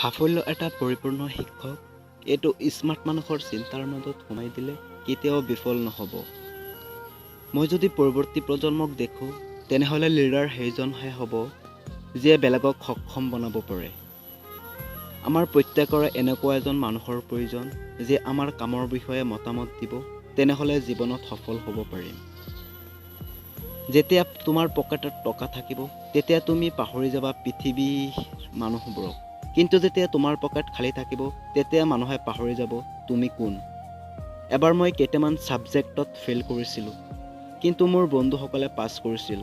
সাফল্য এটা পৰিপূৰ্ণ শিক্ষক। এইটো স্মাৰ্ট মানুহৰ চিন্তাৰ মাজত সোমাই দিলে কেতিয়াও বিফল নহ'ব। মই যদি পৰৱৰ্তী প্ৰজন্মক দেখোঁ, তেনেহ'লে লিডাৰ সেইজনহে হ'ব যিয়ে বেলেগক সক্ষম বনাব পাৰে। আমাৰ প্ৰত্যেকৰে এনেকুৱা এজন মানুহৰ প্ৰয়োজন যিয়ে আমাৰ কামৰ বিষয়ে মতামত দিব, তেনেহ'লে জীৱনত সফল হ'ব পাৰিম। যেতিয়া তোমাৰ পকেটত টকা থাকিব, তেতিয়া তুমি পাহৰি যাবা পৃথিৱীৰ মানুহবোৰক। কিন্তু যেতিয়া তোমাৰ পকেট খালী থাকিব, তেতিয়া মানুহে পাহৰি যাব তুমি কোন। এবাৰ মই কেইটামান ছাবজেক্টত ফেইল কৰিছিলোঁ, কিন্তু মোৰ বন্ধুসকলে পাছ কৰিছিল।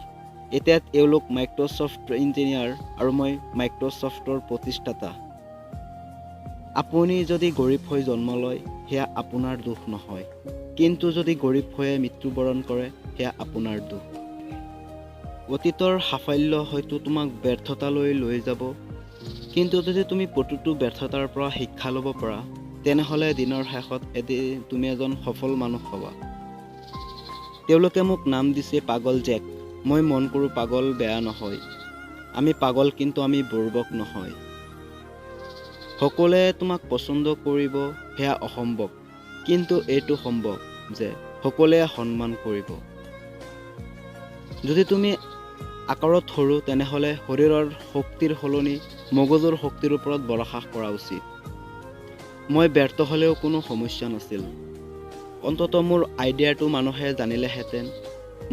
এতিয়া এওঁলোক মাইক্ৰ'ছফ্ট ইঞ্জিনিয়াৰ আৰু মই মাইক্ৰ'ছফ্টৰ প্ৰতিষ্ঠাতা। আপুনি যদি গৰীব হৈ জন্ম লয়, সেয়া আপোনাৰ দোষ নহয়, কিন্তু যদি গৰীব হৈয়ে মৃত্যুবৰণ কৰে, সেয়া আপোনাৰ দোষ। অতীতৰ সাফল্য হয়তো তোমাক ব্যৰ্থতালৈ লৈ যাব, কিন্তু যদি তুমি প্ৰতিটো ব্যৰ্থতাৰ পৰা শিক্ষা ল'ব পাৰা, তেনেহ'লে দিনৰ শেষত তুমি এজন সফল মানুহ হ'বা। তেওঁলোকে মোক নাম দিছে পাগল জেক। মই মন কৰোঁ পাগল বেয়া নহয়। আমি পাগল, কিন্তু আমি বুৰ্বক নহয়। সকলোৱে তোমাক পচন্দ কৰিব সেয়া অসম্ভৱ, কিন্তু এইটো সম্ভৱ যে সকলোৱে সন্মান কৰিব। যদি তুমি আকাৰত সৰু, তেনেহ'লে শৰীৰৰ শক্তিৰ সলনি মগজুৰ শক্তিৰ ওপৰত ভৰসা কৰা উচিত। মই ব্যৰ্থ হ'লেও কোনো সমস্যা নাছিল। অন্ততঃ মোৰ আইডিয়াটো মানুহে জানিলেহেঁতেন।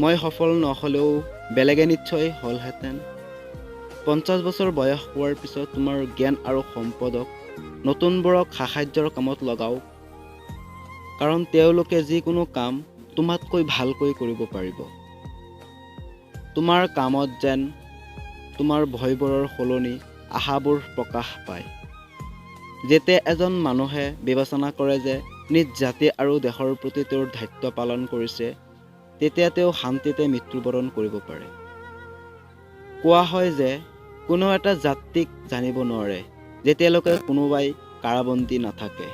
মই সফল নহ'লেও বেলেগে নিশ্চয় হ'লহেঁতেন। 50 বছৰ বয়স হোৱাৰ পিছত তোমাৰ জ্ঞান আৰু সম্পদক নতুনবোৰক সাহায্যৰ কামত লগাওক, কাৰণ তেওঁলোকে যিকোনো কাম তোমাতকৈ ভালকৈ কৰিব পাৰিব। তোমাৰ কামত যেন তোমাৰ ভয়বোৰৰ সলনি আশাবোৰ প্ৰকাশ পায়। যেতিয়া এজন মানুহে বিবেচনা কৰে যে নিজ জাতি আৰু দেশৰ প্ৰতি তেওঁৰ দায়িত্ব পালন কৰিছে, তেতিয়া তেওঁ শান্তিতে মৃত্যুবৰণ কৰিব পাৰে। কোৱা হয় যে কোনো এটা জাতিক জানিব নোৱাৰে যেতিয়ালৈকে কোনোবাই কাৰাবন্দী নাথাকে।